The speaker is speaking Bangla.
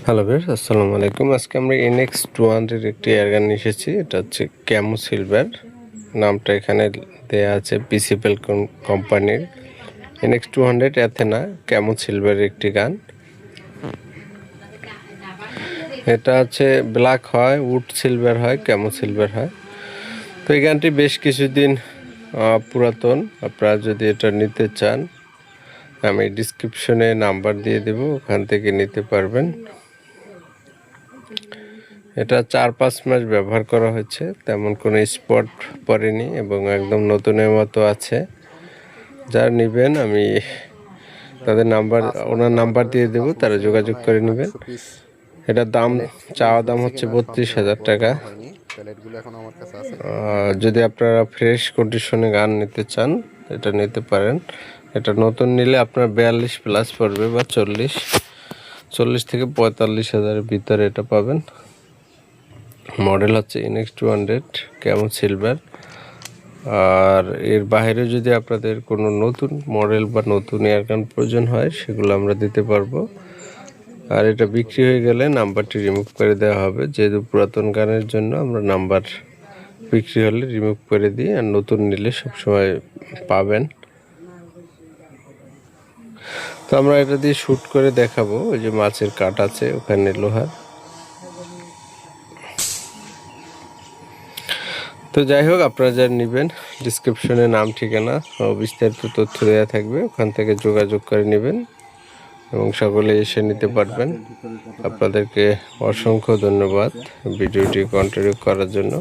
হ্যালো বেশ, আসসালামু আলাইকুম। আজকে আমরা NX200 একটি এয়ারগান নিয়ে এসেছি। এটা হচ্ছে ক্যামো সিলভার, নামটা এখানে দেয়া আছে পিসিপেল কোম্পানির। NX200 অ্যাথেনা ক্যামো সিলভারের একটি গান। এটা হচ্ছে ব্ল্যাক হয়, উড সিলভার হয়, ক্যামো সিলভার হয়। তো এই গানটি বেশ কিছুদিন পুরাতন। আপনারা যদি এটা নিতে চান, আমি ডিসক্রিপশনে নাম্বার দিয়ে দেব, ওখান থেকে নিতে পারবেন। এটা 4-5 মাস ব্যবহার করা হয়েছে, তেমন কোনো স্পট পড়েনি এবং একদম নতুনের মতো আছে। যারা নেবেন আমি তাদের ওনার নাম্বার দিয়ে দেব, তারা যোগাযোগ করে নেবেন। এটার চাওয়া দাম হচ্ছে 32,000 টাকা। যদি আপনারা ফ্রেশ কন্ডিশনে গান নিতে চান, এটা নিতে পারেন। এটা নতুন নিলে আপনার 42+ পড়বে বা 40 থেকে 45,000-এর ভিতরে এটা পাবেন। মডেল হচ্ছে NX200 ক্যামো সিলভার। আর এর বাইরে যদি আপনাদের কোনো নতুন মডেল বা নতুন এয়ারগান প্রয়োজন হয়, সেগুলো আমরা দিতে পারবো। আর এটা বিক্রি হয়ে গেলে নাম্বারটি রিমুভ করে দেওয়া হবে, যেহেতু পুরাতন গানের জন্য আমরা নাম্বার বিক্রি হলে রিমুভ করে দিই, আর নতুন নিলে সবসময় পাবেন। তো আমরা এটা দিয়ে শ্যুট করে দেখাবো। ওই যে মাছের কাট আছে ওখানে লোহার। তো যাই হোক, আপনারা যারা নেবেন, ডিসক্রিপশনে নাম, ঠিকানা ও বিস্তারিত তথ্য দেওয়া থাকবে, ওখান থেকে যোগাযোগ করে নেবেন এবং সকলে এসে নিতে পারবেন। আপনাদেরকে অসংখ্য ধন্যবাদ ভিডিওটি কন্টিনিউ করার জন্য।